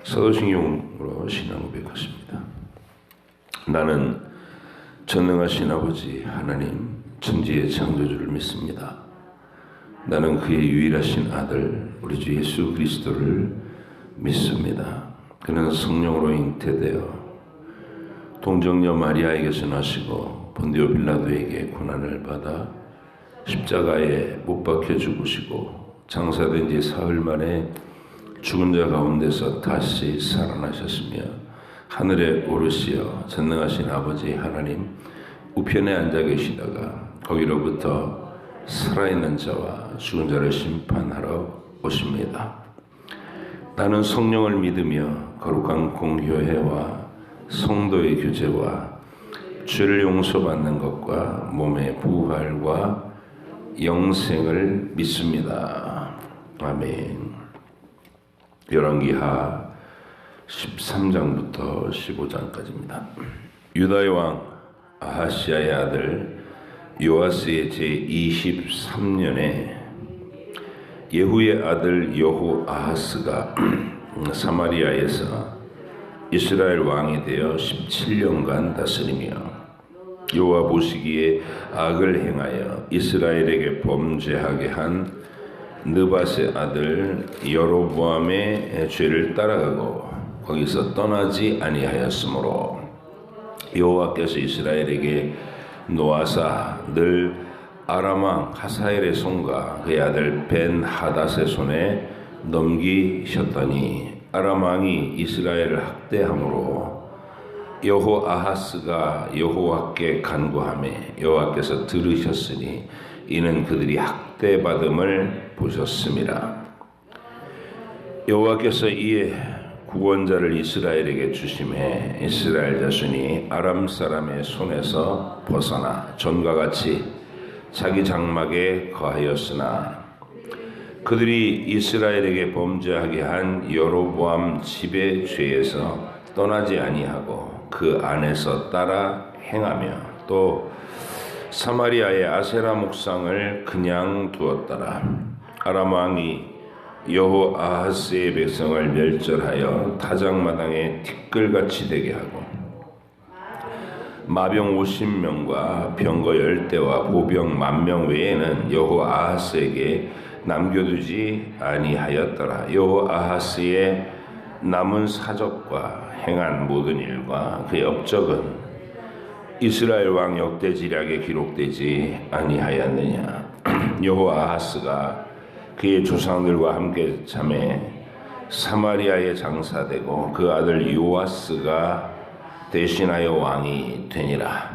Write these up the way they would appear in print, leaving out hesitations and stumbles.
사도신경으로 신앙 고백하십니다. 나는 전능하신 아버지 하나님 천지의 창조주를 믿습니다. 나는 그의 유일하신 아들 우리 주 예수 그리스도를 믿습니다. 그는 성령으로 잉태되어 동정녀 마리아에게서 나시고 본디오 빌라도에게 고난을 받아 십자가에 못 박혀 죽으시고 장사된 지 사흘 만에 죽은 자 가운데서 다시 살아나셨으며 하늘에 오르시어 전능하신 아버지 하나님 우편에 앉아 계시다가 거기로부터 살아있는 자와 죽은 자를 심판하러 오십니다. 나는 성령을 믿으며 거룩한 공교회와 성도의 교제와 죄를 용서받는 것과 몸의 부활과 영생을 믿습니다. 아멘. 열왕기하 13장부터 15장까지입니다. 유다의 왕 아하시아의 아들 요아스의 제23년에 예후의 아들 여호아하스가 사마리아에서 이스라엘 왕이 되어 17년간 다스리며 여호와 보시기에 악을 행하여 이스라엘에게 범죄하게 한 느밧의 아들 여로보암의 죄를 따라가고 거기서 떠나지 아니하였으므로 여호와께서 이스라엘에게 노아사 늘 아람 왕 하사엘의 손과 그의 아들 벤 하닷의 손에 넘기셨더니 아람 왕이 이스라엘을 학대함으로 여호아하스가 여호와께 간구하매 여호와께서 들으셨으니 이는 그들이 학대받음을 보셨음이라. 여호와께서 이에 구원자를 이스라엘에게 주심에 이스라엘 자손이 아람 사람의 손에서 벗어나 전과 같이 자기 장막에 거하였으나 그들이 이스라엘에게 범죄하게 한 여로보암 집의 죄에서 떠나지 아니하고 그 안에서 따라 행하며 또 사마리아의 아세라 목상을 그냥 두었더라. 아람 왕이 여호아하스의 백성을 멸절하여 타작마당에 티끌같이 되게 하고 마병 50명과 병거 10대와 보병 10,000명 외에는 여호아하스에게 남겨두지 아니하였더라. 여호아하스의 남은 사적과 행한 모든 일과 그의 업적은 이스라엘 왕 역대지략에 기록되지 아니하였느냐. 여호아하스가 그의 조상들과 함께 잠에 사마리아에 장사되고 그 아들 요아스가 대신하여 왕이 되니라.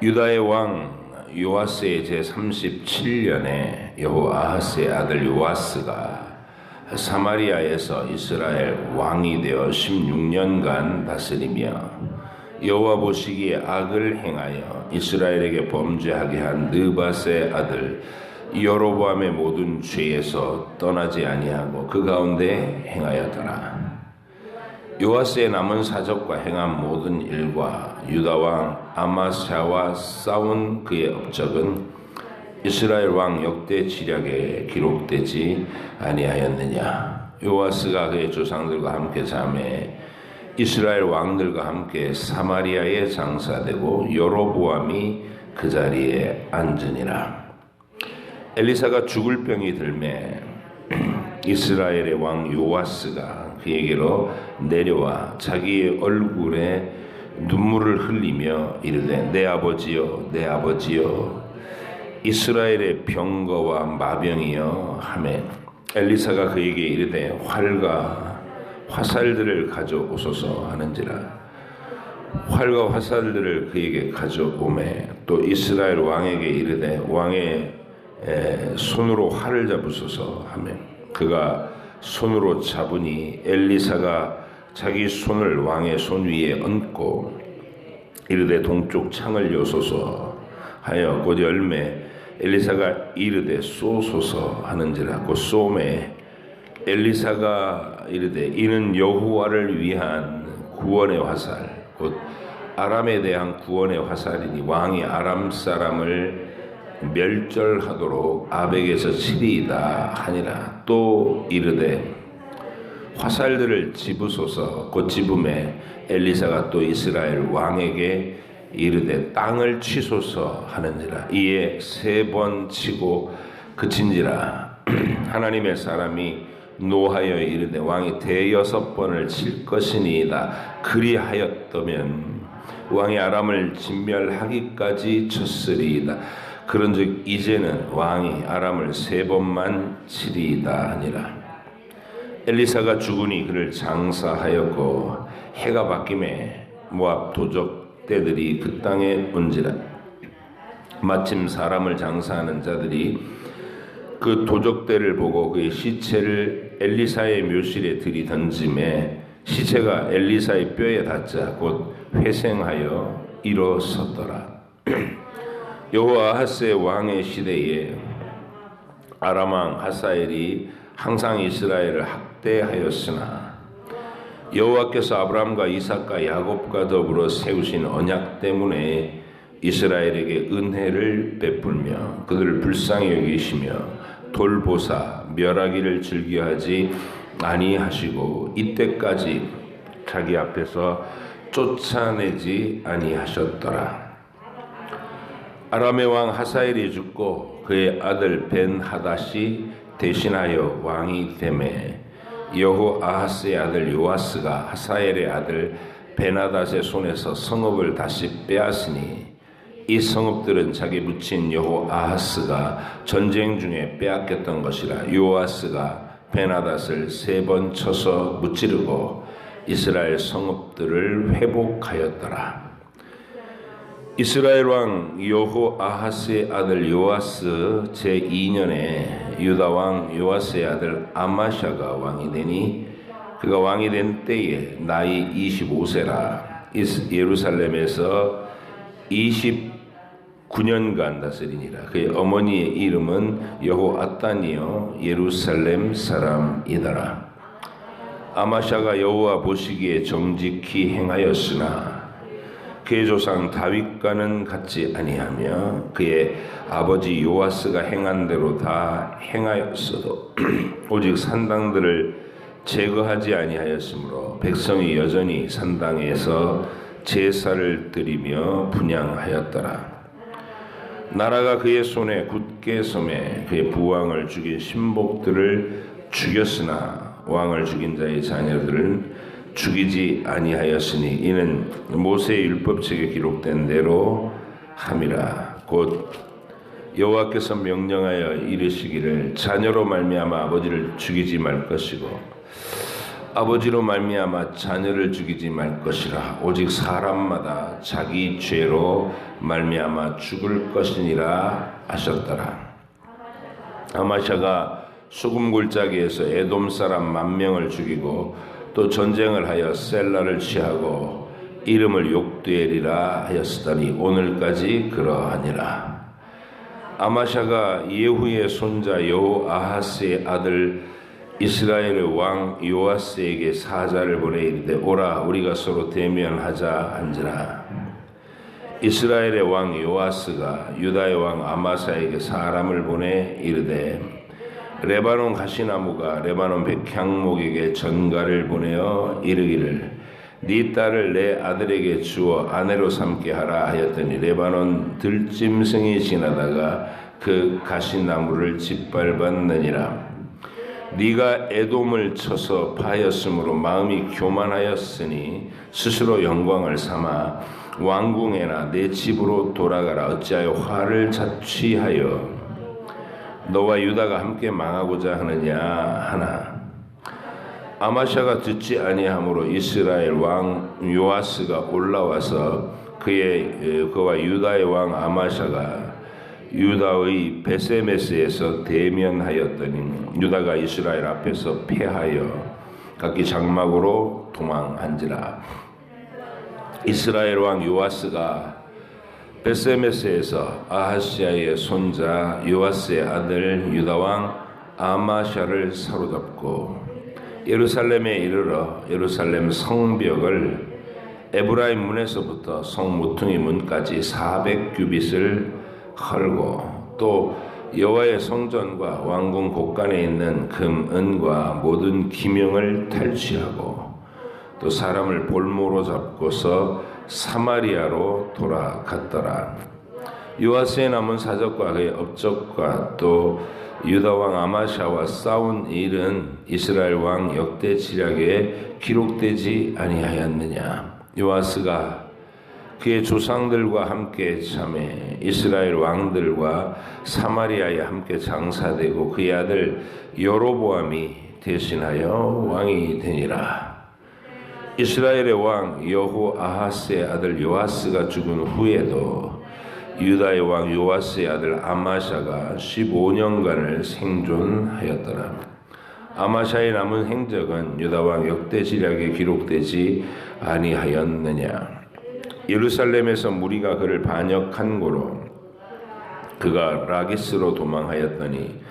유다의 왕 요아스의 제37년에 여호아하스의 아들 요아스가 사마리아에서 이스라엘 왕이 되어 16년간 다스리며 여호와 보시기에 악을 행하여 이스라엘에게 범죄하게 한 느밧의 아들 여로보암의 모든 죄에서 떠나지 아니하고 그 가운데 행하였더라. 요아스의 남은 사적과 행한 모든 일과 유다 왕 아마스야와 싸운 그의 업적은 이스라엘 왕 역대 지략에 기록되지 아니하였느냐. 요아스가 그의 조상들과 함께 잠에 이스라엘 왕들과 함께 사마리아에 장사되고 여로보암이 그 자리에 앉으니라. 엘리사가 죽을 병이 들매 이스라엘의 왕 요아스가 그에게로 내려와 자기의 얼굴에 눈물을 흘리며 이르되 내 아버지여 내 아버지여 이스라엘의 병거와 마병이여 하매 엘리사가 그에게 이르되 활과 화살들을 가져오소서 하는지라. 활과 화살들을 그에게 가져오매 또 이스라엘 왕에게 이르되 왕의 손으로 활을 잡으소서 하며 그가 손으로 잡으니 엘리사가 자기 손을 왕의 손 위에 얹고 이르되 동쪽 창을 여소서 하여 곧 열매 엘리사가 이르되 쏘소서 하는지라. 곧 쏘매 엘리사가 이르되 이는 여호와를 위한 구원의 화살 곧 아람에 대한 구원의 화살이니 왕이 아람 사람을 멸절하도록 아벡에서 치리이다 하니라. 또 이르되 화살들을 집으소서. 곧 집음에 엘리사가 또 이스라엘 왕에게 이르되 땅을 치소서 하는지라. 이에 3번 치고 그친지라. 하나님의 사람이 노하여 이르되 왕이 6번을 칠 것이니이다. 그리하였더면 왕이 아람을 진멸하기까지 쳤으리이다. 그런즉 이제는 왕이 아람을 3번만 치리이다 하니라. 엘리사가 죽으니 그를 장사하였고 해가 바뀜에 모압 도적대들이 그 땅에 온지라. 마침 사람을 장사하는 자들이 그 도적대를 보고 그의 시체를 엘리사의 묘실에 들이던짐에 시체가 엘리사의 뼈에 닿자 곧 회생하여 일어섰더라. 여호와 아하스의 왕의 시대에 아람 왕 하사엘이 항상 이스라엘을 학대하였으나 여호와께서 아브라함과 이삭과 야곱과 더불어 세우신 언약 때문에 이스라엘에게 은혜를 베풀며 그들을 불쌍히 여기시며 돌보사 멸하기를 즐겨하지 아니하시고 이때까지 자기 앞에서 쫓아내지 아니하셨더라. 아람의 왕 하사엘이 죽고 그의 아들 벤하닷이 대신하여 왕이 되매 여호아하스의 아들 요아스가 하사엘의 아들 벤하닷의 손에서 성읍을 다시 빼앗으니 이 성읍들은 자기 묻힌 여호아하스가 전쟁 중에 빼앗겼던 것이라. 요아스가 벤하닷을 3번 쳐서 무찌르고 이스라엘 성읍들을 회복하였더라. 이스라엘 왕 여호아하스의 아들 요아스 제2년에 유다 왕 요아스의 아들 아마샤가 왕이 되니 그가 왕이 된 때에 나이 25세라. 예루살렘에서 29년간 다스리니라. 그의 어머니의 이름은 여호아단이요 예루살렘 사람이더라. 아마샤가 여호와 보시기에 정직히 행하였으나 그의 조상 다윗과는 같지 아니하며 그의 아버지 요아스가 행한 대로 다 행하였어도 오직 산당들을 제거하지 아니하였으므로 백성이 여전히 산당에서 제사를 드리며 분향하였더라. 나라가 그의 손에 굳게 섬에 그의 부왕을 죽인 신복들을 죽였으나 왕을 죽인 자의 자녀들은 죽이지 아니하였으니 이는 모세의 율법책에 기록된 대로 함이라. 곧 여호와께서 명령하여 이르시기를 자녀로 말미암아 아버지를 죽이지 말 것이고 아버지로 말미암아 자녀를 죽이지 말 것이라. 오직 사람마다 자기 죄로 말미암아 죽을 것이니라 하셨더라. 아마샤가 수금 골짜기에서 에돔 사람 10,000명을 죽이고 또 전쟁을 하여 셀라를 취하고 이름을 욕되리라 하였으더니 오늘까지 그러하니라. 아마샤가 예후의 손자 여호아하스의 아들 이스라엘의 왕 요아스에게 사자를 보내 이르되 오라 우리가 서로 대면하자 한지라. 이스라엘의 왕 요아스가 유다의 왕 아마사에게 사람을 보내 이르되 레바논 가시나무가 레바논 백향목에게 전가를 보내어 이르기를 네 딸을 내 아들에게 주어 아내로 삼게 하라 하였더니 레바논 들짐승이 지나다가 그 가시나무를 짓밟았느니라. 네가 에돔을 쳐서 파였으므로 마음이 교만하였으니 스스로 영광을 삼아 왕궁에나 내 집으로 돌아가라. 어찌하여 화를 자취하여 너와 유다가 함께 망하고자 하느냐 하나. 아마샤가 듣지 아니하므로 이스라엘 왕 요아스가 올라와서 그와 유다의 왕 아마샤가 유다의 베세메스에서 대면하였더니 유다가 이스라엘 앞에서 패하여 각기 장막으로 도망한지라. 이스라엘 왕 요아스가 베세메스에서 아하시아의 손자 요아스의 아들 유다 왕 아마샤를 사로잡고 예루살렘에 이르러 예루살렘 성벽을 에브라임 문에서부터 성 모퉁이 문까지 400규빗을 헐고 또 여호와의 성전과 왕궁 곳간에 있는 금, 은과 모든 기명을 탈취하고 또 사람을 볼모로 잡고서 사마리아로 돌아갔더라. 요아스의 남은 사적과 그의 업적과 또 유다 왕 아마샤와 싸운 일은 이스라엘 왕 역대 지략에 기록되지 아니하였느냐. 요아스가 그의 조상들과 함께 참에 이스라엘 왕들과 사마리아에 함께 장사되고 그의 아들 여로보암이 대신하여 왕이 되니라. 이스라엘의 왕 여호아하스의 아들 요아스가 죽은 후에도 유다의 왕 요아스의 아들 아마샤가 15년간을 생존하였더라. 아마샤의 남은 행적은 유다 왕 역대 지략에 기록되지 아니하였느냐. 예루살렘에서 무리가 그를 반역한 고로 그가 라기스로 도망하였더니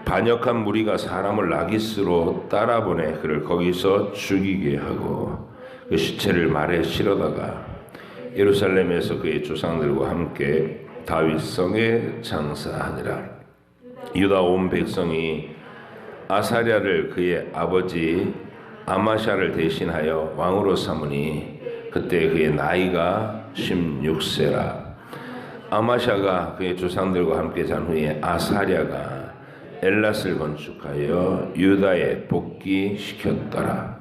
반역한 무리가 사람을 라기스로 따라보내 그를 거기서 죽이게 하고 그 시체를 말에 실어다가 예루살렘에서 그의 조상들과 함께 다윗성에 장사하니라. 유다 온 백성이 아사랴를 그의 아버지 아마샤를 대신하여 왕으로 삼으니 그때 그의 나이가 16세라. 아마샤가 그의 조상들과 함께 잔 후에 아사랴가 엘랏을 건축하여 유다에 복귀시켰더라.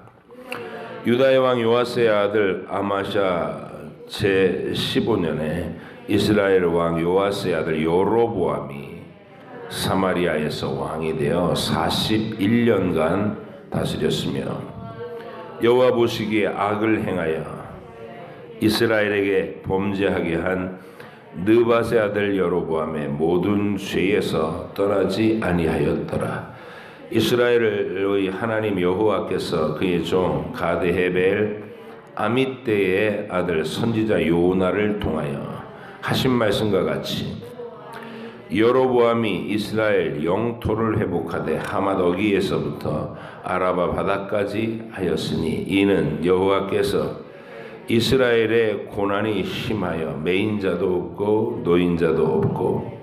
유다의 왕 요아스의 아들 아마샤 제15년에 이스라엘 왕 요아스의 아들 여로보암이 사마리아에서 왕이 되어 41년간 다스렸으며 여호와 보시기에 악을 행하여 이스라엘에게 범죄하게 한 느밧의 아들 여로보암의 모든 죄에서 떠나지 아니하였더라. 이스라엘의 하나님 여호와께서 그의 종 가드헤벨 아밋대의 아들 선지자 요나를 통하여 하신 말씀과 같이 여로보암이 이스라엘 영토를 회복하되 하맛 어기에서부터 아라바 바다까지 하였으니 이는 여호와께서 이스라엘의 고난이 심하여 매인자도 없고 노인자도 없고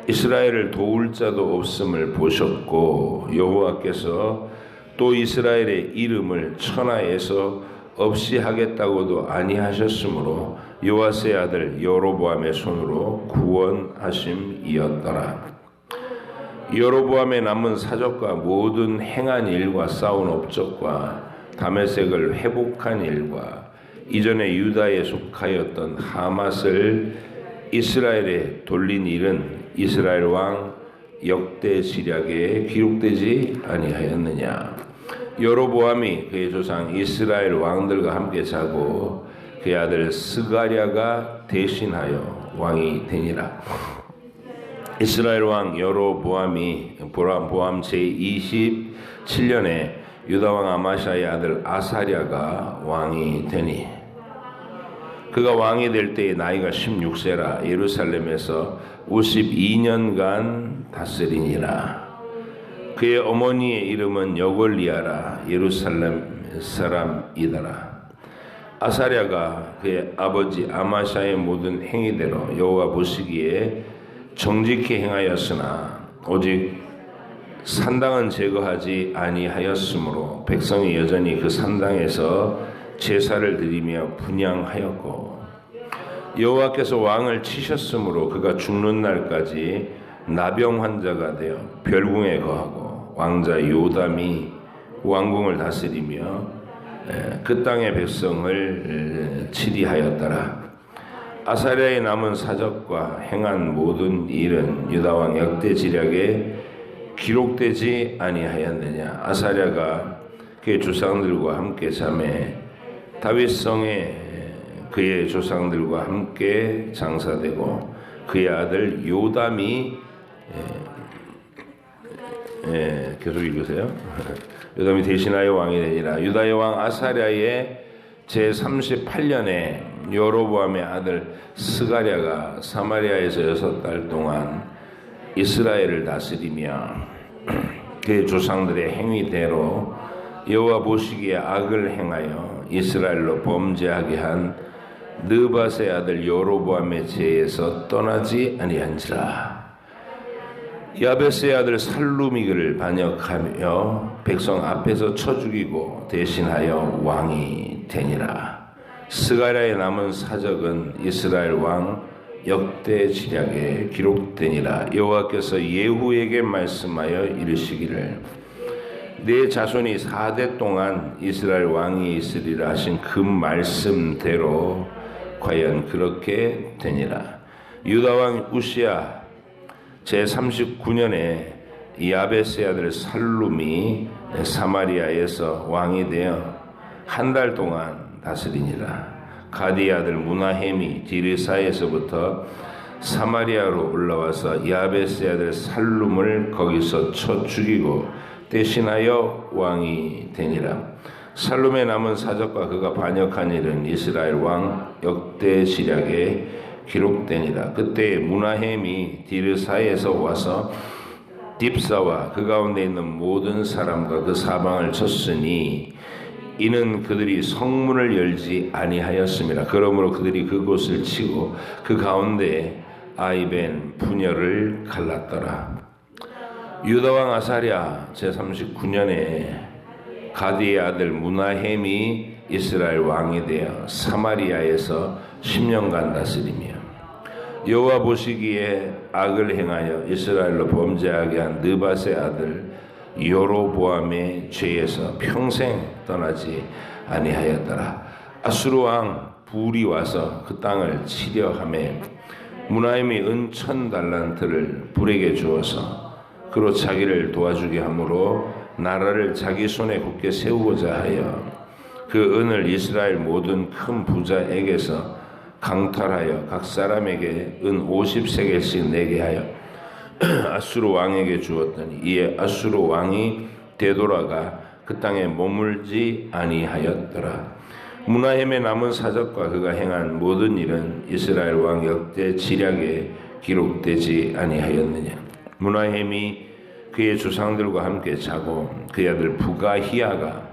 이스라엘을 도울 자도 없음을 보셨고 여호와께서 또 이스라엘의 이름을 천하에서 없이 하겠다고도 아니하셨으므로 요아스의 아들 여로보암의 손으로 구원하심이었더라. 여로보암의 남은 사적과 모든 행한 일과 싸운 업적과 다메섹을 회복한 일과 이전에 유다에 속하였던 하맛을 이스라엘에 돌린 일은 이스라엘 왕 역대 지략에 기록되지 아니하였느냐. 여로보암이 그의 조상 이스라엘 왕들과 함께 자고 그의 아들 스가랴가 대신하여 왕이 되니라. 이스라엘 왕 여로보암이 보암 제27년에 유다 왕 아마샤의 아들 아사랴가 왕이 되니 그가 왕이 될 때의 나이가 16세라. 예루살렘에서 52년간 다스리니라. 그의 어머니의 이름은 여골리아라. 예루살렘 사람이더라. 아사랴가 그의 아버지 아마샤의 모든 행위대로 여호와 보시기에 정직히 행하였으나 오직 산당은 제거하지 아니하였으므로 백성이 여전히 그 산당에서 제사를 드리며 분향하였고 여호와께서 왕을 치셨으므로 그가 죽는 날까지 나병 환자가 되어 별궁에 거하고 왕자 요담이 왕궁을 다스리며 그 땅의 백성을 치리하였더라. 아사랴의 남은 사적과 행한 모든 일은 유다 왕 역대 지략에 기록되지 아니하였느냐. 아사랴가 그의 조상들과 함께 잠에 다윗성에 그의 조상들과 함께 장사되고 그의 아들 요담이 계속 읽으세요. 요담이 대신하여 왕이 되니라. 유다의 왕 아사랴의 제38년에 여로보암의 아들 스가랴가 사마리아에서 6달 동안 이스라엘을 다스리며 그의 조상들의 행위대로 여호와 보시기에 악을 행하여 이스라엘로 범죄하게 한 느밧의 아들 여로보암의 죄에서 떠나지 아니한지라. 야베스의 아들 살룸이 그를 반역하며 백성 앞에서 쳐 죽이고 대신하여 왕이 되니라. 스가랴의 남은 사적은 이스라엘 왕 역대 지략에 기록되니라. 여호와께서 예후에게 말씀하여 이르시기를 내 자손이 4대 동안 이스라엘 왕이 있으리라 하신 그 말씀대로 과연 그렇게 되니라. 유다 왕 우시야 제39년에 야베스의 아들 살룸이 사마리아에서 왕이 되어 한 달 동안 다스리니라. 가디의 아들 무나헴이 디르사에서부터 사마리아로 올라와서 야베스의 아들 살룸을 거기서 쳐 죽이고 대신하여 왕이 되니라. 살룸의 남은 사적과 그가 반역한 일은 이스라엘 왕 역대 지략에 기록되니라. 그때 무나헴이 디르사에서 와서 딥사와 그 가운데 있는 모든 사람과 그 사방을 쳤으니 이는 그들이 성문을 열지 아니하였음이라. 그러므로 그들이 그곳을 치고 그 가운데 아이벤 분열을 갈랐더라. 유다 왕 아사랴 제39년에 가디의 아들 무나헴이 이스라엘 왕이 되어 사마리아에서 10년간 다스리며 여호와 보시기에 악을 행하여 이스라엘로 범죄하게 한 느밧의 아들 여로보암의 죄에서 평생 떠나지 아니하였더라. 아수르 왕 불이 와서 그 땅을 치려 하매 무나헴이 은 1000달란트를 불에게 주어서 그로 자기를 도와주게 하므로 나라를 자기 손에 굳게 세우고자 하여 그 은을 이스라엘 모든 큰 부자에게서 강탈하여 각 사람에게 은 50세겔씩 내게 하여 아수르 왕에게 주었더니 이에 아수르 왕이 되돌아가 그 땅에 머물지 아니하였더라. 무나헴의 남은 사적과 그가 행한 모든 일은 이스라엘 왕 역대 지략에 기록되지 아니하였느냐. 무나헴이 그의 조상들과 함께 자고 그의 아들 부가히야가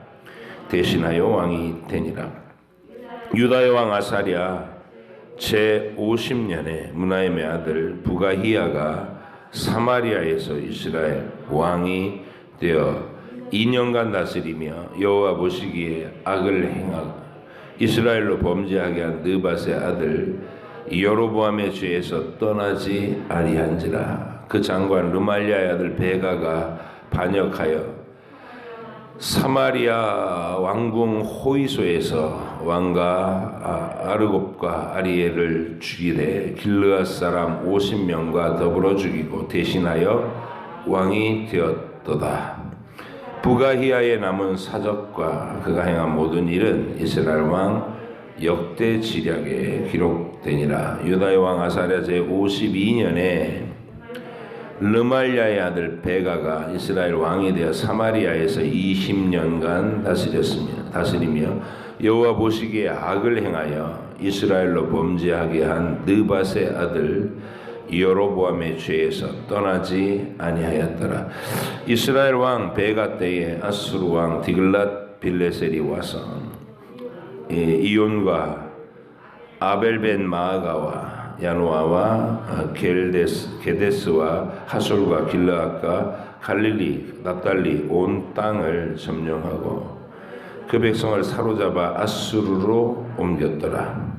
대신하여 왕이 되니라. 유다의 왕 아사랴 제50년에 무나헴의 아들 부가히야가 사마리아에서 이스라엘 왕이 되어 2년간 다스리며 여호와 보시기에 악을 행하고 이스라엘로 범죄하게 한 느밧의 아들 여로보암의 죄에서 떠나지 아니한지라. 그 장관 르말리아의 아들 베가가 반역하여 사마리아 왕궁 호이소에서 왕가 아르곱과 아리엘을 죽이되 길르앗 사람 50명과 더불어 죽이고 대신하여 왕이 되었도다. 부가히야의 남은 사적과 그가 행한 모든 일은 이스라엘 왕 역대 지략에 기록되니라. 유다의 왕 아사랴 제52년에 르말리아의 아들 베가가 이스라엘 왕이 되어 사마리아에서 20년간 다스리며 여호와 보시기에 악을 행하여 이스라엘로 범죄하게 한 느밧의 아들 여로보암의 죄에서 떠나지 아니하였더라. 이스라엘 왕 베가 때에 아수르 왕 디글랏 빌레셀이 와서 이온과 아벨벤 마아가와 야노아와 게데스와 하솔과 길르앗과 갈릴리, 납달리 온 땅을 점령하고 그 백성을 사로잡아 아수르로 옮겼더라.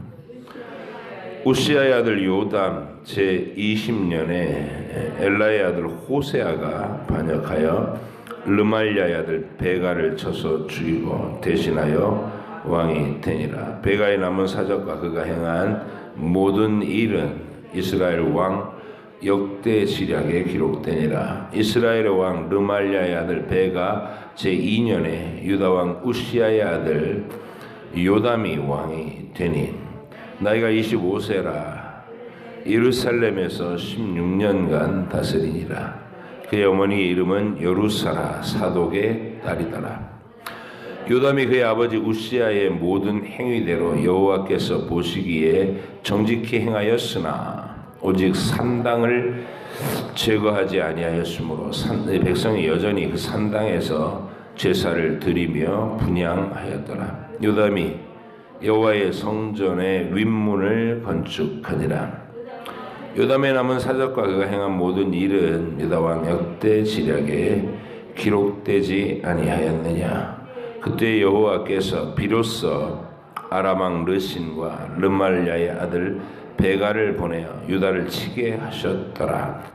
우시아의 아들 요담 제20년에 엘라의 아들 호세아가 반역하여 르말리아의 아들 베가를 쳐서 죽이고 대신하여 왕이 되니라. 베가의 남은 사적과 그가 행한 모든 일은 이스라엘 왕 역대 지략에 기록되니라. 이스라엘의 왕 르말리아의 아들 베가 제2년에 유다 왕 우시아의 아들 요담이 왕이 되니 나이가 25세라. 예루살렘에서 16년간 다스리니라. 그의 어머니의 이름은 여루사라 사독의 딸이더라. 요담이 그의 아버지 우시아의 모든 행위대로 여호와께서 보시기에 정직히 행하였으나 오직 산당을 제거하지 아니하였으므로 백성이 여전히 그 산당에서 제사를 드리며 분향하였더라. 요담이 여호와의 성전의 윗문을 건축하니라. 요담의 남은 사적과 그가 행한 모든 일은 유다 왕 역대 지략에 기록되지 아니하였느냐. 그때 여호와께서 비로소 아람 왕 르신과 르말야의 아들 베가를 보내어 유다를 치게 하셨더라.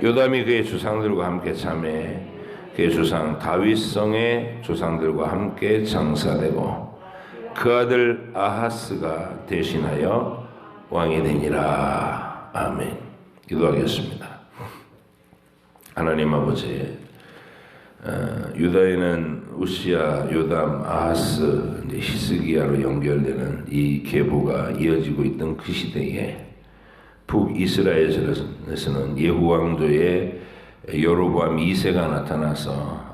요담이 그의 조상들과 함께 참해 그의 조상 다윗성의 조상들과 함께 장사되고 그 아들 아하스가 대신하여 왕이 되니라. 아멘. 기도하겠습니다. 하나님 아버지, 유다에는 우시야, 요담, 아하스, 히스기야로 연결되는 이 계보가 이어지고 있던 그 시대에 북이스라엘에서는 예후 왕조의 여로보암 2세가 나타나서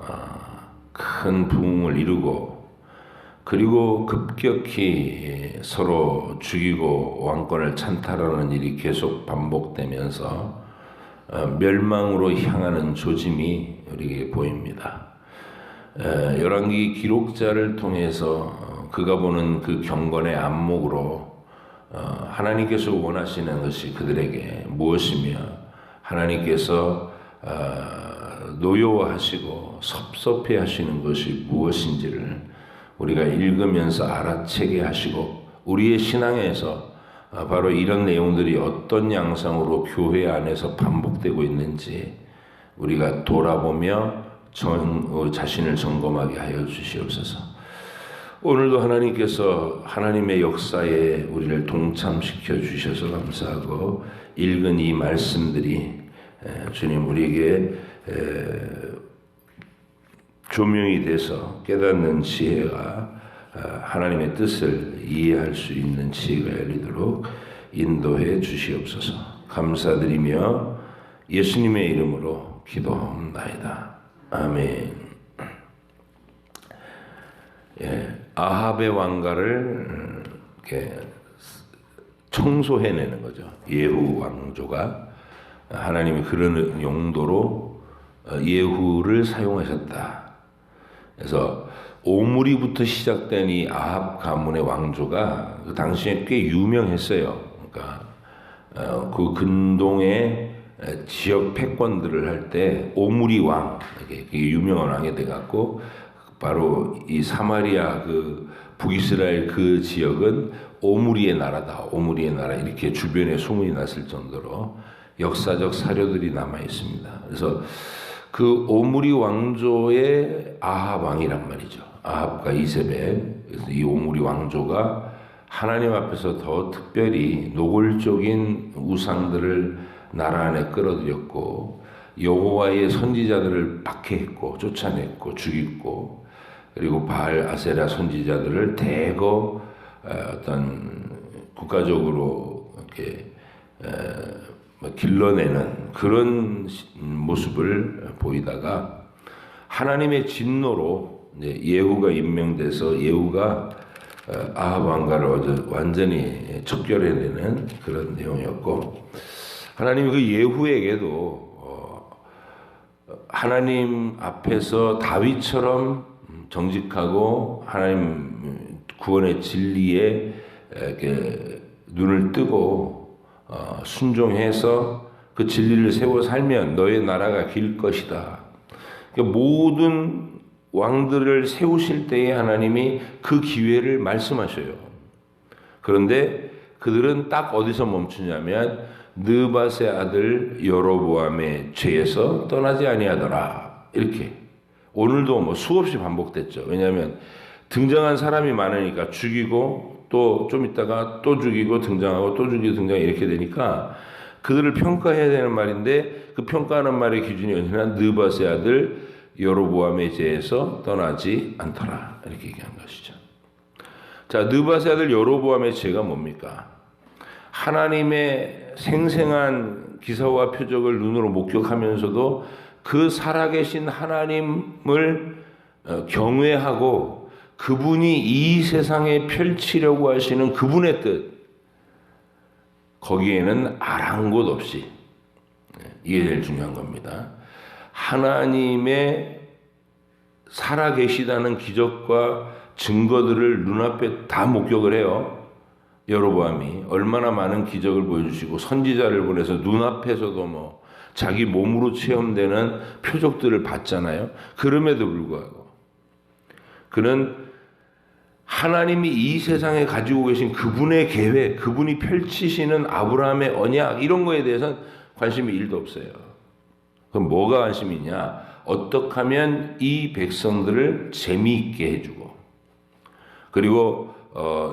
큰 부흥을 이루고 그리고 급격히 서로 죽이고 왕권을 찬탈하는 일이 계속 반복되면서 멸망으로 향하는 조짐이 우리에게 보입니다. 열왕기 기록자를 통해서 그가 보는 그 경건의 안목으로 하나님께서 원하시는 것이 그들에게 무엇이며 하나님께서 노여워하시고 섭섭해 하시는 것이 무엇인지를 우리가 읽으면서 알아채게 하시고 우리의 신앙에서 바로 이런 내용들이 어떤 양상으로 교회 안에서 반복되고 있는지 우리가 돌아보며 자신을 점검하게 하여 주시옵소서. 오늘도 하나님께서 하나님의 역사에 우리를 동참시켜 주셔서 감사하고 읽은 이 말씀들이 주님 우리에게 조명이 돼서 깨닫는 지혜가 하나님의 뜻을 이해할 수 있는 지혜가 열리도록 인도해 주시옵소서. 감사드리며 예수님의 이름으로 기도합니다. 아멘. 아합의 왕가를 이렇게 청소해내는 거죠. 예후 왕조가 하나님이 그런 용도로 예후를 사용하셨다. 그래서 오므리부터 시작된 이 아합 가문의 왕조가 그 당시에 꽤 유명했어요. 그러니까 그 근동의 지역 패권들을 할 때 오므리 왕, 이게 유명한 왕이 돼갖고 바로 이 사마리아 그 북이스라엘 그 지역은 오므리의 나라다, 오므리의 나라 이렇게 주변에 소문이 났을 정도로 역사적 사료들이 남아 있습니다. 그래서 그 오므리 왕조의 아합 왕이란 말이죠. 아합과 이세벨. 그래서 이 오므리 왕조가 하나님 앞에서 더 특별히 노골적인 우상들을 나라 안에 끌어들였고 여호와의 선지자들을 박해했고 쫓아냈고 죽이고 그리고 바알 아세라 선지자들을 대거 어떤 국가적으로 이렇게 길러내는 그런 모습을 보이다가 하나님의 진노로 예후가 임명돼서 예후가 아합 왕가를 완전히 척결해내는 그런 내용이었고 하나님이 그 예후에게도 하나님 앞에서 다윗처럼 정직하고 하나님 구원의 진리에 이렇게 눈을 뜨고 순종해서 그 진리를 세워 살면 너의 나라가 길 것이다. 그러니까 모든 왕들을 세우실 때에 하나님이 그 기회를 말씀하셔요. 그런데 그들은 딱 어디서 멈추냐면 느밧의 아들 여로보암의 죄에서 떠나지 아니하더라. 이렇게 오늘도 뭐 수없이 반복됐죠. 왜냐하면 등장한 사람이 많으니까 죽이고 또 좀 있다가 또 죽이고 등장하고 또 죽이고 등장 이렇게 되니까 그들을 평가해야 되는 말인데 그 평가하는 말의 기준이 언제나 느밧의 아들 여로보암의 죄에서 떠나지 않더라. 이렇게 얘기한 것이죠. 자, 느밧의 아들 여로보암의 죄가 뭡니까? 하나님의 생생한 기사와 표적을 눈으로 목격하면서도 그 살아계신 하나님을 경외하고 그분이 이 세상에 펼치려고 하시는 그분의 뜻 거기에는 아랑곳 없이 이게 제일 중요한 겁니다. 하나님의 살아계시다는 기적과 증거들을 눈앞에 다 목격을 해요. 여로보암이 얼마나 많은 기적을 보여주시고 선지자를 보내서 눈앞에서도 뭐 자기 몸으로 체험되는 표적들을 봤잖아요. 그럼에도 불구하고 그는 하나님이 이 세상에 가지고 계신 그분의 계획, 그분이 펼치시는 아브라함의 언약 이런 거에 대해서는 관심이 1도 없어요. 그럼 뭐가 관심이 있냐? 어떻게 하면 이 백성들을 재미있게 해주고 그리고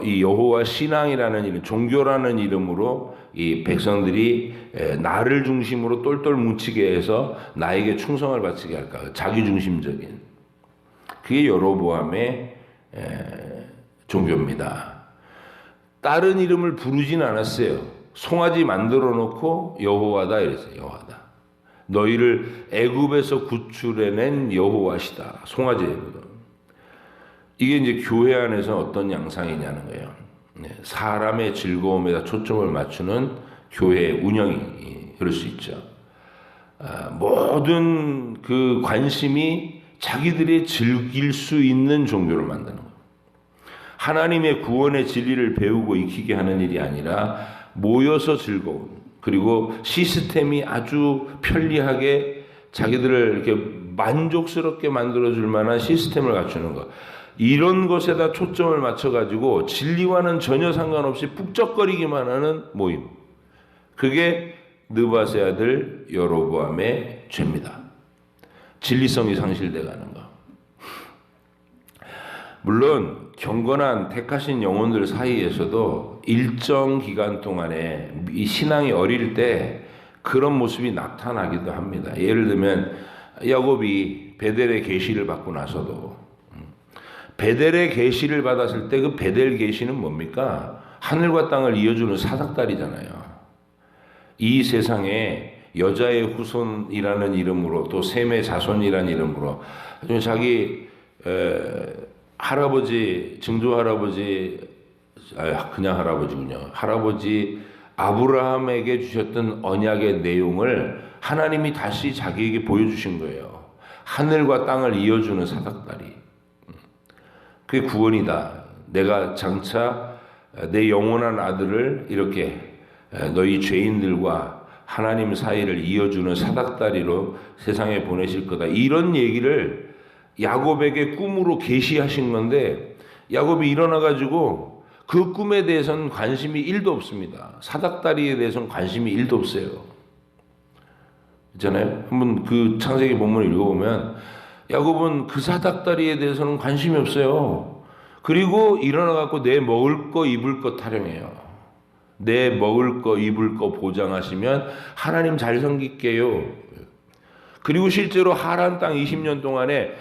이 여호와 신앙이라는 이름, 종교라는 이름으로 이 백성들이 나를 중심으로 똘똘 뭉치게 해서 나에게 충성을 바치게 할까? 자기중심적인. 그게 여로보암의 종교입니다. 다른 이름을 부르진 않았어요. 송아지 만들어 놓고 여호와다 이랬어요. 여호와다. 너희를 애굽에서 구출해낸 여호와시다. 송아지거든. 이게 이제 교회 안에서 어떤 양상이냐는 거예요. 사람의 즐거움에다 초점을 맞추는 교회 운영이 그럴 수 있죠. 모든 그 관심이 자기들이 즐길 수 있는 종교를 만드는 거예요. 하나님의 구원의 진리를 배우고 익히게 하는 일이 아니라 모여서 즐거운 그리고 시스템이 아주 편리하게 자기들을 이렇게 만족스럽게 만들어줄 만한 시스템을 갖추는 것. 이런 것에다 초점을 맞춰가지고 진리와는 전혀 상관없이 북적거리기만 하는 모임. 그게 느밧의 아들 여로보암의 죄입니다. 진리성이 상실돼 가는 거. 물론 경건한 택하신 영혼들 사이에서도 일정 기간 동안에 이 신앙이 어릴 때 그런 모습이 나타나기도 합니다. 예를 들면 야곱이 베델의 계시를 받고 나서도 베델의 계시를 받았을 때 그 베델 계시는 뭡니까? 하늘과 땅을 이어주는 사닥다리잖아요. 이 세상에 여자의 후손이라는 이름으로 또 셈의 자손이라는 이름으로 자기 할아버지 증조 할아버지 그냥 할아버지군요. 할아버지 아브라함에게 주셨던 언약의 내용을 하나님이 다시 자기에게 보여주신 거예요. 하늘과 땅을 이어주는 사닥다리. 그게 구원이다. 내가 장차 내 영원한 아들을 이렇게 너희 죄인들과 하나님 사이를 이어주는 사닥다리로 세상에 보내실 거다. 이런 얘기를 야곱에게 꿈으로 계시하신 건데 야곱이 일어나가지고 그 꿈에 대해서는 관심이 1도 없습니다. 사닥다리에 대해서는 관심이 1도 없어요. 있잖아요. 한번 그 창세기 본문을 읽어보면 야곱은 그 사닥다리에 대해서는 관심이 없어요. 그리고 일어나갖고 내 먹을 거 입을 거 타령해요. 내 먹을 거 입을 거 보장하시면 하나님 잘 섬길게요. 그리고 실제로 하란 땅 20년 동안에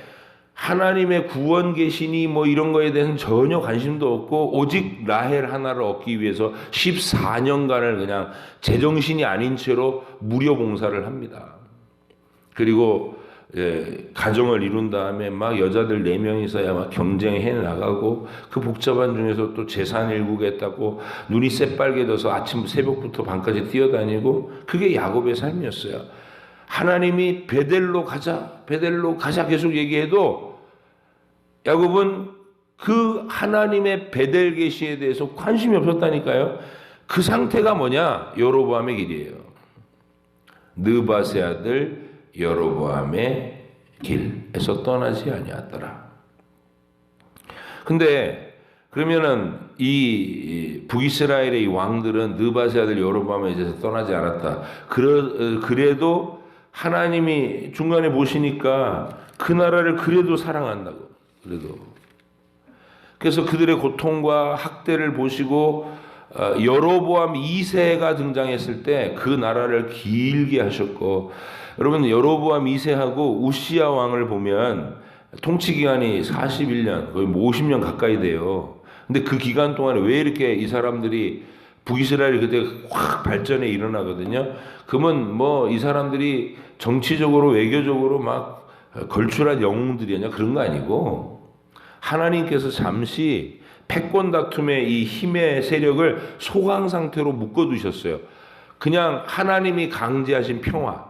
하나님의 구원 계시니 뭐 이런 거에 대해서는 전혀 관심도 없고 오직 라헬 하나를 얻기 위해서 14년간을 그냥 제정신이 아닌 채로 무료 봉사를 합니다. 그리고 가정을 이룬 다음에 막 여자들 4명이서야 막 경쟁해 나가고 그 복잡한 중에서 또 재산 일구겠다고 눈이 새빨개져서 아침 새벽부터 밤까지 뛰어다니고 그게 야곱의 삶이었어요. 하나님이 베델로 가자 계속 얘기해도 야곱은 그 하나님의 베델 계시에 대해서 관심이 없었다니까요. 그 상태가 뭐냐? 여로보암의 길이에요. 느밧의 아들 여로보암의 길에서 떠나지 아니하더라. 근데 그러면은 이 북이스라엘의 이 왕들은 느밧의 아들 여로보암에 대해서 떠나지 않았다. 그래도 하나님이 중간에 보시니까 그 나라를 그래도 사랑한다고. 그래서 그들의 고통과 학대를 보시고 여로보암 2세가 등장했을 때 그 나라를 길게 하셨고, 여러분 여로보암 2세하고 우시야 왕을 보면 통치 기간이 41년, 거의 50년 가까이 돼요. 근데 그 기간 동안에 왜 이렇게 이 사람들이 북이스라엘이 그때 확 발전에 일어나거든요. 그러면 뭐 이 사람들이 정치적으로 외교적으로 막 걸출한 영웅들이냐 그런 거 아니고 하나님께서 잠시 패권 다툼의 이 힘의 세력을 소강 상태로 묶어두셨어요. 그냥 하나님이 강제하신 평화,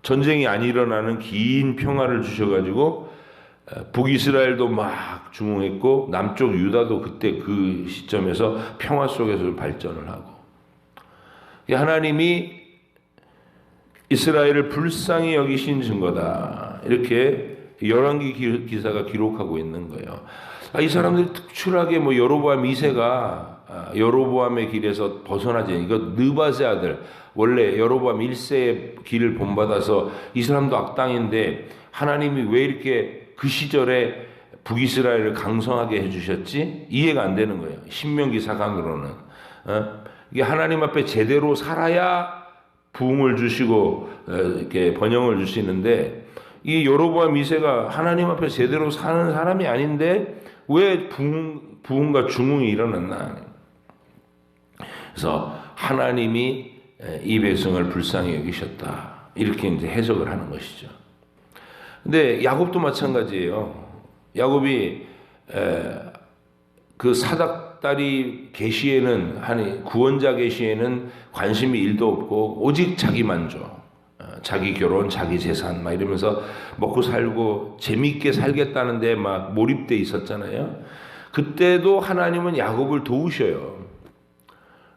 전쟁이 안 일어나는 긴 평화를 주셔가지고 북이스라엘도 막 중흥했고 남쪽 유다도 그때 그 시점에서 평화 속에서 발전을 하고, 하나님이 이스라엘을 불쌍히 여기신 증거다, 이렇게 열왕기 기사가 기록하고 있는 거예요. 이 사람들이 특출하게 여로보암 2세가 여로보암의 길에서 벗어나지, 이거 느밧의 아들, 원래 여로보암 1세의 길을 본받아서 이 사람도 악당인데 하나님이 왜 이렇게 그 시절에 북이스라엘을 강성하게 해주셨지? 이해가 안 되는 거예요. 신명기 사강으로는. 이게 하나님 앞에 제대로 살아야 부흥을 주시고 이렇게 번영을 주시는데, 이 여로보암 2세가 하나님 앞에 제대로 사는 사람이 아닌데 왜 부흥과 중흥이 일어났나? 그래서 하나님이 이 백성을 불쌍히 여기셨다, 이렇게 이제 해석을 하는 것이죠. 근데 야곱도 마찬가지예요. 야곱이 그 사닥다리 계시에는, 구원자 계시에는 관심이 1도 없고 오직 자기 만족, 자기 결혼, 자기 재산 막 이러면서 먹고 살고 재미있게 살겠다는데 막 몰입돼 있었잖아요. 그때도 하나님은 야곱을 도우셔요.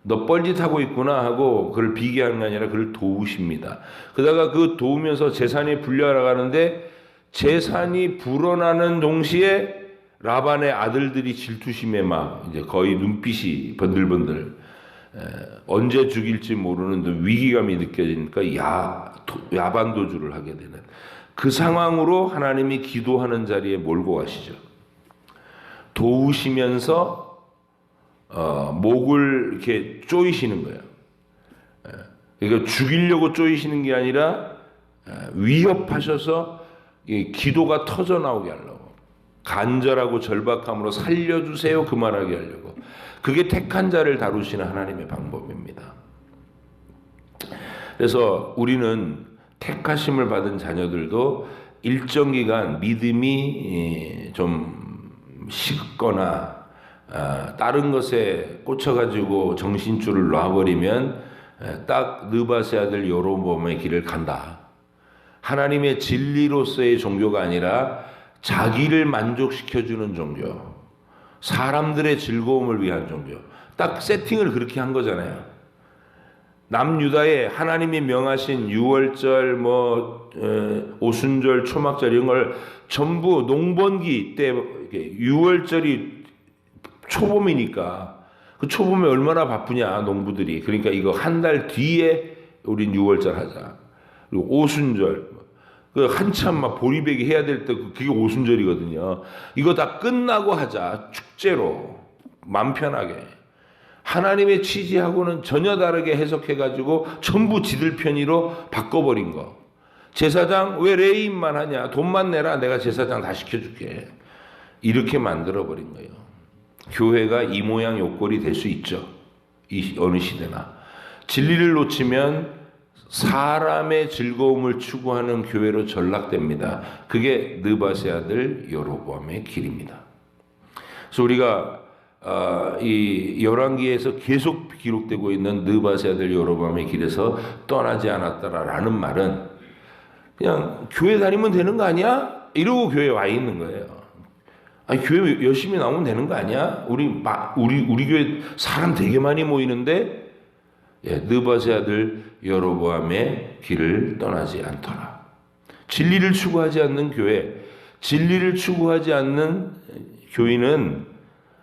너 뻘짓하고 있구나 하고 그를 비교하는 게 아니라 그를 도우십니다. 그러다가 그 도우면서 재산이 불려나가는데, 재산이 불어나는 동시에 라반의 아들들이 질투심에 막 이제 거의 눈빛이 번들번들, 언제 죽일지 모르는 위기감이 느껴지니까 야반도주를 하게 되는 그 상황으로 하나님이 기도하는 자리에 몰고 가시죠. 도우시면서 목을 이렇게 조이시는 거예요. 그러니까 죽이려고 조이시는 게 아니라 위협하셔서 기도가 터져 나오게 하려고, 간절하고 절박함으로 살려주세요 그 말하게 하려고. 그게 택한 자를 다루시는 하나님의 방법입니다. 그래서 우리는 택하심을 받은 자녀들도 일정 기간 믿음이 좀 식거나 다른 것에 꽂혀가지고 정신줄을 놔버리면 딱 느밧의 아들 여로보암의 길을 간다. 하나님의 진리로서의 종교가 아니라 자기를 만족시켜주는 종교, 사람들의 즐거움을 위한 종교. 딱 세팅을 그렇게 한 거잖아요. 남유다에 하나님이 명하신 유월절, 오순절, 초막절 이런 걸 전부 농번기 때, 유월절이 초봄이니까 그 초봄에 얼마나 바쁘냐 농부들이. 그러니까 이거 한 달 뒤에 우린 유월절 하자. 그리고 오순절, 그 한참 막 보리배기 해야 될 때 그게 오순절이거든요. 이거 다 끝나고 하자, 축제로 맘 편하게. 하나님의 취지하고는 전혀 다르게 해석해가지고 전부 지들 편의로 바꿔버린 거. 제사장 왜 레위인만 하냐, 돈만 내라 내가 제사장 다 시켜줄게, 이렇게 만들어버린 거예요. 교회가 이 모양 요꼴이 될 수 있죠, 이 어느 시대나. 진리를 놓치면 사람의 즐거움을 추구하는 교회로 전락됩니다. 그게 느밧의 아들 여로보암의 길입니다. 그래서 우리가 이 열왕기에서 계속 기록되고 있는 느밧의 아들 여로보암의 길에서 떠나지 않았다라는 말은 그냥 교회 다니면 되는 거 아니야? 이러고 교회에 와 있는 거예요. 아니, 교회 열심히 나오면 되는 거 아니야? 우리 교회 사람 되게 많이 모이는데, 느밧의 아들 여로보암의 길을 떠나지 않더라. 진리를 추구하지 않는 교회, 진리를 추구하지 않는 교인은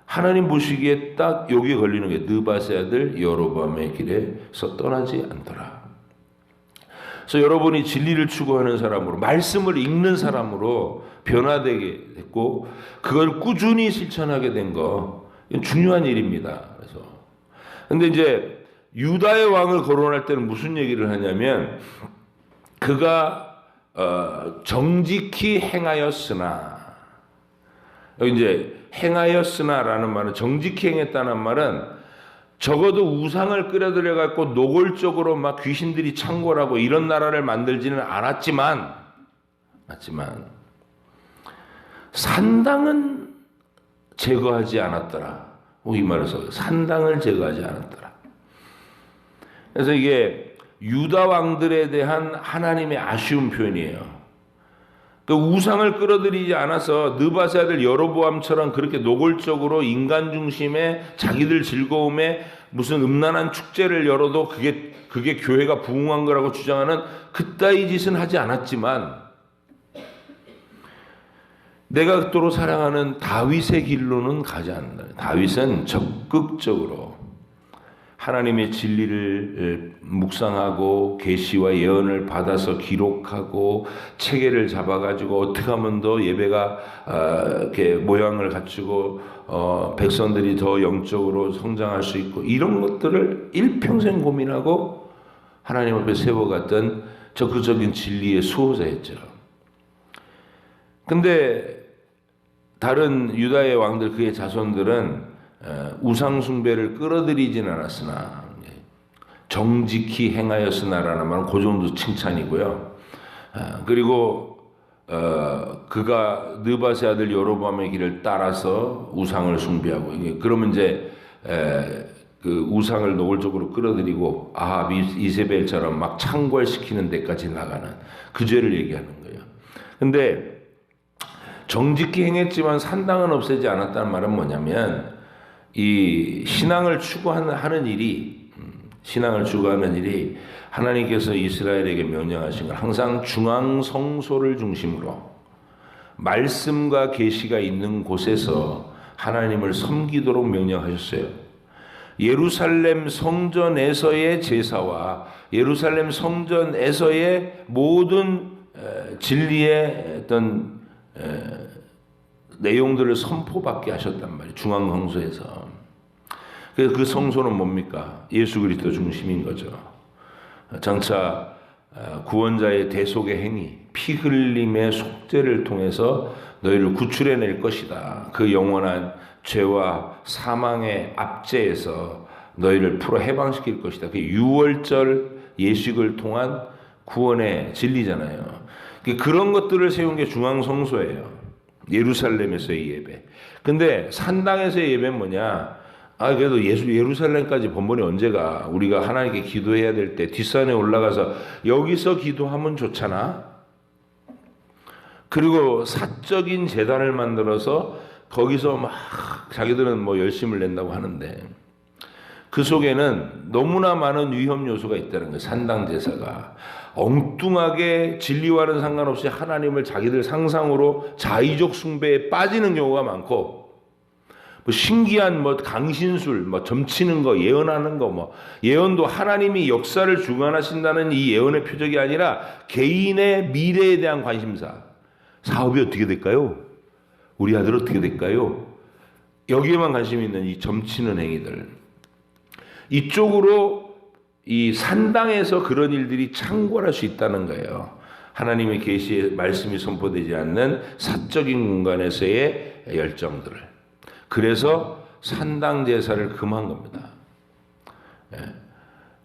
하나님 보시기에 딱 여기에 걸리는 게 느밧의 아들 여로보암의 길에서 떠나지 않더라. 그래서 여러분이 진리를 추구하는 사람으로, 말씀을 읽는 사람으로 변화되게 됐고 그걸 꾸준히 실천하게 된 거, 이건 중요한 일입니다. 그래서 근데 이제 유다의 왕을 거론할 때는 무슨 얘기를 하냐면, 그가 정직히 행하였으나, 여기 이제 행하였으나라는 말은, 정직히 행했다는 말은 적어도 우상을 끌어들여 갖고 노골적으로 막 귀신들이 창궐하고 이런 나라를 만들지는 않았지만 산당은 제거하지 않았더라. 이 말에서 산당을 제거하지 않았더라. 그래서 이게 유다 왕들에 대한 하나님의 아쉬운 표현이에요. 그 우상을 끌어들이지 않아서 느바세 아들 여로보암처럼 그렇게 노골적으로 인간 중심의 자기들 즐거움에 무슨 음란한 축제를 열어도 그게 교회가 부흥한 거라고 주장하는 그따위 짓은 하지 않았지만, 내가 그토록 사랑하는 다윗의 길로는 가지 않는다. 다윗은 적극적으로 하나님의 진리를 묵상하고 계시와 예언을 받아서 기록하고 체계를 잡아가지고 어떻게 하면 더 예배가 이렇게 모양을 갖추고 백성들이 더 영적으로 성장할 수 있고, 이런 것들을 일평생 고민하고 하나님 앞에 세워갔던 적극적인 진리의 수호자였죠. 근데 다른 유다의 왕들, 그의 자손들은 우상 숭배를 끌어들이진 않았으나 정직히 행하였으나라는 말은 그 정도 칭찬이고요. 그리고 그가 느바세 아들 여로보암의 길을 따라서 우상을 숭배하고, 그러면 이제 그 우상을 노골적으로 끌어들이고 아합 이세벨처럼 막 창궐시키는 데까지 나가는 그 죄를 얘기하는 거예요. 근데 정직히 행했지만 산당은 없애지 않았다는 말은 뭐냐면, 이 신앙을 추구하는 일이 하나님께서 이스라엘에게 명령하신 건 항상 중앙 성소를 중심으로 말씀과 계시가 있는 곳에서 하나님을 섬기도록 명령하셨어요. 예루살렘 성전에서의 제사와 예루살렘 성전에서의 모든 진리의 어떤 내용들을 선포받게 하셨단 말이에요. 중앙 성소에서. 그래서 그 성소는 뭡니까? 예수 그리스도 중심인 거죠. 장차 구원자의 대속의 행위, 피 흘림의 속죄를 통해서 너희를 구출해낼 것이다. 그 영원한 죄와 사망의 압제에서 너희를 풀어 해방시킬 것이다. 그 유월절 예식을 통한 구원의 진리잖아요. 그런 것들을 세운 게 중앙 성소예요. 예루살렘에서의 예배. 근데 산당에서의 예배는 뭐냐? 그래도 예루살렘까지 번번이 언제 가? 우리가 하나님께 기도해야 될 때 뒷산에 올라가서 여기서 기도하면 좋잖아. 그리고 사적인 제단을 만들어서 거기서 막 자기들은 뭐 열심을 낸다고 하는데, 그 속에는 너무나 많은 위험 요소가 있다는 거예요. 산당 제사가 엉뚱하게 진리와는 상관없이 하나님을 자기들 상상으로 자의적 숭배에 빠지는 경우가 많고, 뭐 신기한 뭐 강신술, 뭐 점치는 거, 예언하는 거, 뭐 예언도 하나님이 역사를 주관하신다는 이 예언의 표적이 아니라 개인의 미래에 대한 관심사. 사업이 어떻게 될까요? 우리 아들 어떻게 될까요? 여기에만 관심이 있는 이 점치는 행위들. 이쪽으로 이 산당에서 그런 일들이 창궐할 수 있다는 거예요. 하나님의 계시의 말씀이 선포되지 않는 사적인 공간에서의 열정들을. 그래서 산당 제사를 금한 겁니다.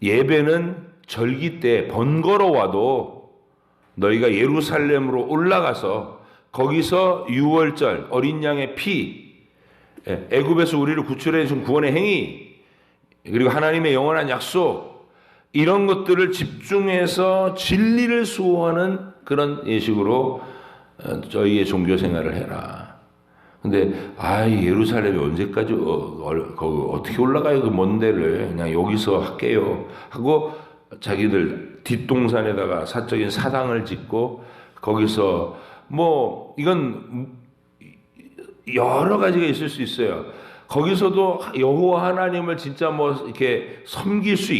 예배는 절기 때 번거로워도 너희가 예루살렘으로 올라가서 거기서 유월절 어린 양의 피, 애굽에서 우리를 구출해 준 구원의 행위, 그리고 하나님의 영원한 약속, 이런 것들을 집중해서 진리를 수호하는 그런 예식으로 저희의 종교 생활을 해라. 근데 예루살렘이 언제까지 어떻게 올라가요? 그 먼 데를 그냥 여기서 할게요 하고 자기들 뒷동산에다가 사적인 사당을 짓고 거기서 뭐 이건 여러 가지가 있을 수 있어요. 거기서도 여호와 하나님을 진짜 뭐 이렇게 섬길 수도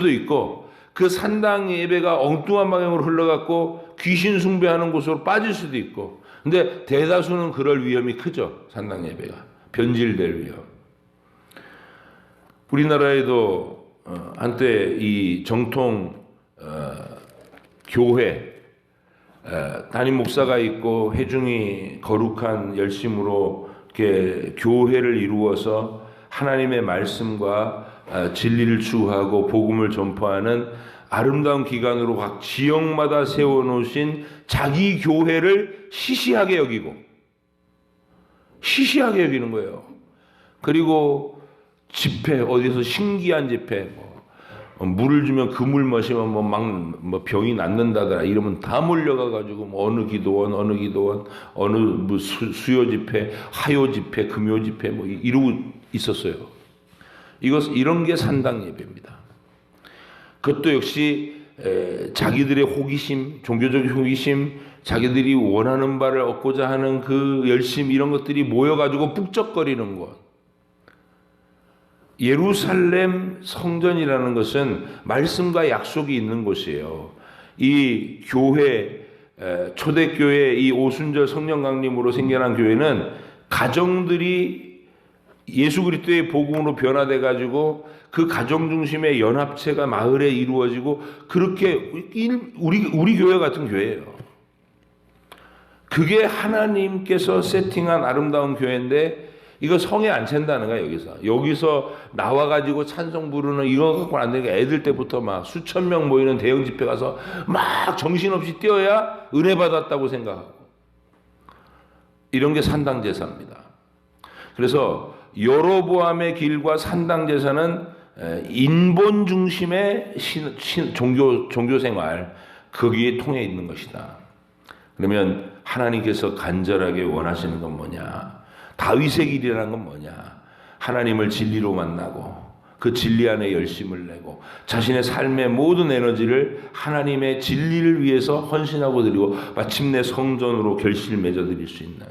있고 그 산당 예배가 엉뚱한 방향으로 흘러갔고 귀신 숭배하는 곳으로 빠질 수도 있고, 근데 대다수는 그럴 위험이 크죠. 산당 예배가 변질될 위험. 우리나라에도 한때 이 정통 교회 담임 목사가 있고 회중이 거룩한 열심으로 이렇게 교회를 이루어서 하나님의 말씀과 진리를 추구하고 복음을 전파하는 아름다운 기관으로 각 지역마다 세워놓으신 자기 교회를 시시하게 여기는 거예요. 그리고 집회, 어디서 신기한 집회, 물을 주면 그 물 마시면 뭐 병이 낫는다더라 이러면 다 몰려가가지고 뭐 어느 기도원 어느 뭐 수요 집회, 화요 집회, 금요 집회 뭐 이러고 있었어요. 이런 게 산당 예배입니다. 그것도 역시 자기들의 호기심, 종교적 호기심, 자기들이 원하는 바를 얻고자 하는 그 열심 이런 것들이 모여가지고 북적거리는 것. 예루살렘 성전이라는 것은 말씀과 약속이 있는 곳이에요. 이 교회, 초대교회 이 오순절 성령 강림으로 생겨난 교회는 가정들이 예수 그리스도의 복음으로 변화돼 가지고 그 가정 중심의 연합체가 마을에 이루어지고 그렇게 우리 교회 같은 교회예요. 그게 하나님께서 세팅한 아름다운 교회인데 이거 성에 안 찬다는 거야. 여기서 나와가지고 찬송 부르는 이거 갖고는 안 되니까 애들 때부터 막 수천 명 모이는 대형 집회 가서 막 정신없이 뛰어야 은혜 받았다고 생각하고 이런 게 산당 제사입니다. 그래서 여로보암의 길과 산당 제사는 인본 중심의 종교 생활 거기에 통해 있는 것이다. 그러면 하나님께서 간절하게 원하시는 건 뭐냐? 다윗의 길이라는 건 뭐냐? 하나님을 진리로 만나고 그 진리 안에 열심을 내고 자신의 삶의 모든 에너지를 하나님의 진리를 위해서 헌신하고 드리고 마침내 성전으로 결실 맺어 드릴 수 있는,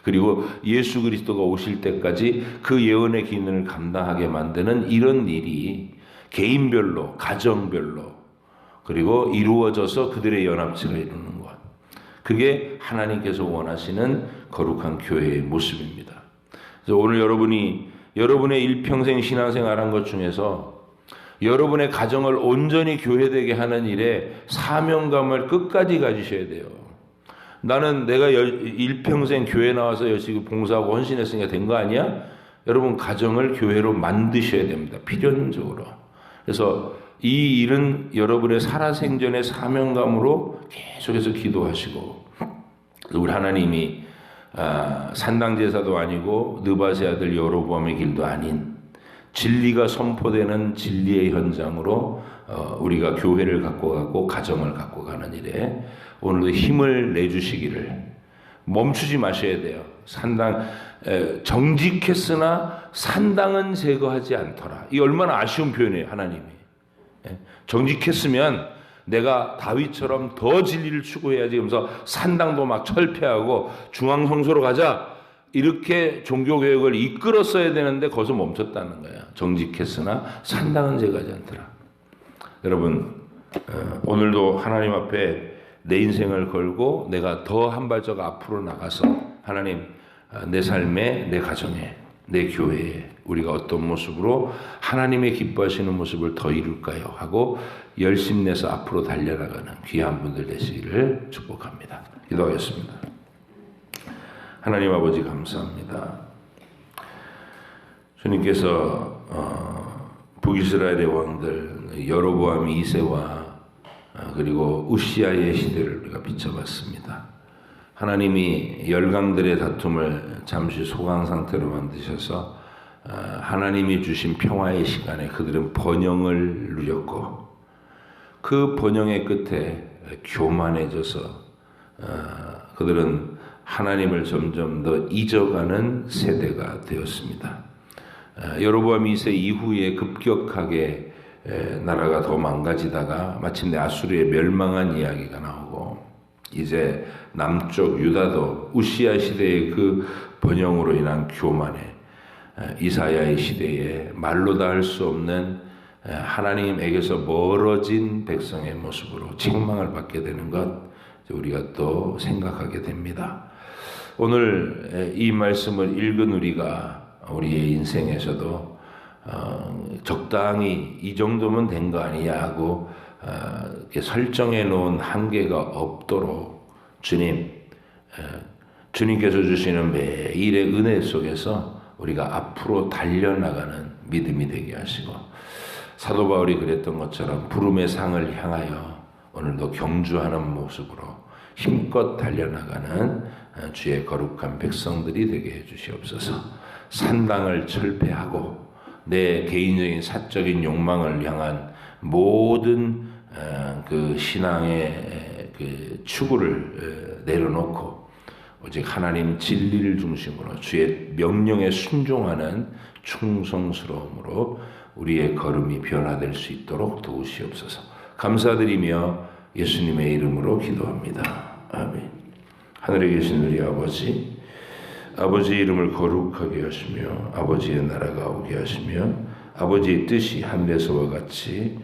그리고 예수 그리스도가 오실 때까지 그 예언의 기능을 감당하게 만드는 이런 일이 개인별로, 가정별로 그리고 이루어져서 그들의 연합체가 이루는 것. 그게 하나님께서 원하시는 거룩한 교회의 모습입니다. 그래서 오늘 여러분이 여러분의 일평생 신앙생활한 것 중에서 여러분의 가정을 온전히 교회되게 하는 일에 사명감을 끝까지 가지셔야 돼요. 나는 내가 일평생 교회 나와서 열심히 봉사하고 헌신했으니까 된 거 아니야? 여러분 가정을 교회로 만드셔야 됩니다. 필연적으로. 그래서 이 일은 여러분의 살아생전의 사명감으로 계속해서 기도하시고, 우리 하나님이 산당제사도 아니고 느바세 아들 여로보암의 길도 아닌 진리가 선포되는 진리의 현장으로 우리가 교회를 갖고 가고 가정을 갖고 가는 일에 오늘도 힘을 내주시기를 멈추지 마셔야 돼요. 정직했으나 산당은 제거하지 않더라. 이 얼마나 아쉬운 표현이에요, 하나님이. 정직했으면 내가 다윗처럼 더 진리를 추구해야지 하면서 산당도 막 철폐하고 중앙성소로 가자 이렇게 종교개혁을 이끌었어야 되는데 거기서 멈췄다는 거야. 정직했으나 산당은 제거하지 않더라. 여러분 오늘도 하나님 앞에 내 인생을 걸고 내가 더 한 발짝 앞으로 나가서 하나님 내 삶에, 내 가정에, 내 교회에 우리가 어떤 모습으로 하나님의 기뻐하시는 모습을 더 이룰까요? 하고 열심 내서 앞으로 달려나가는 귀한 분들 되시기를 축복합니다. 기도하겠습니다. 하나님 아버지 감사합니다. 주님께서 북이스라엘의 왕들 여로보암 2세와 그리고 우시아의 시대를 우리가 비춰봤습니다. 하나님이 열강들의 다툼을 잠시 소강 상태로 만드셔서 하나님이 주신 평화의 시간에 그들은 번영을 누렸고 그 번영의 끝에 교만해져서 그들은 하나님을 점점 더 잊어가는 세대가 되었습니다. 여로보암 2세 이후에 급격하게 나라가 더 망가지다가 마침내 아수르에 멸망한 이야기가 나오고 이제 남쪽 유다도 우시아 시대의 그 번영으로 인한 교만에 이사야의 시대에 말로 다 할 수 없는 하나님에게서 멀어진 백성의 모습으로 책망을 받게 되는 것 우리가 또 생각하게 됩니다. 오늘 이 말씀을 읽은 우리가 우리의 인생에서도 적당히 이 정도면 된 거 아니냐 하고 설정해 놓은 한계가 없도록 주님께서 주시는 매일의 은혜 속에서 우리가 앞으로 달려나가는 믿음이 되게 하시고 사도 바울이 그랬던 것처럼 부름의 상을 향하여 오늘도 경주하는 모습으로 힘껏 달려나가는 주의 거룩한 백성들이 되게 해주시옵소서. 산당을 철폐하고 내 개인적인 사적인 욕망을 향한 모든 그 신앙의 그 추구를 내려놓고 오직 하나님 진리를 중심으로 주의 명령에 순종하는 충성스러움으로 우리의 걸음이 변화될 수 있도록 도우시옵소서. 감사드리며 예수님의 이름으로 기도합니다. 아멘. 하늘에 계신 우리 아버지, 아버지의 이름을 거룩하게 하시며 아버지의 나라가 오게 하시며 아버지의 뜻이 하늘에서와 같이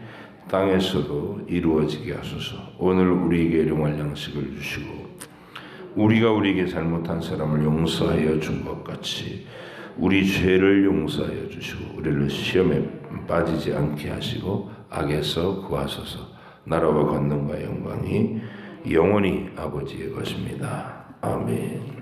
땅에서도 이루어지게 하소서. 오늘 우리에게 일용할 양식을 주시고 우리가 우리에게 잘못한 사람을 용서하여 준 것 같이 우리 죄를 용서하여 주시고 우리를 시험에 빠지지 않게 하시고 악에서 구하소서. 나라와 권능과 영광이 영원히 아버지의 것입니다. 아멘.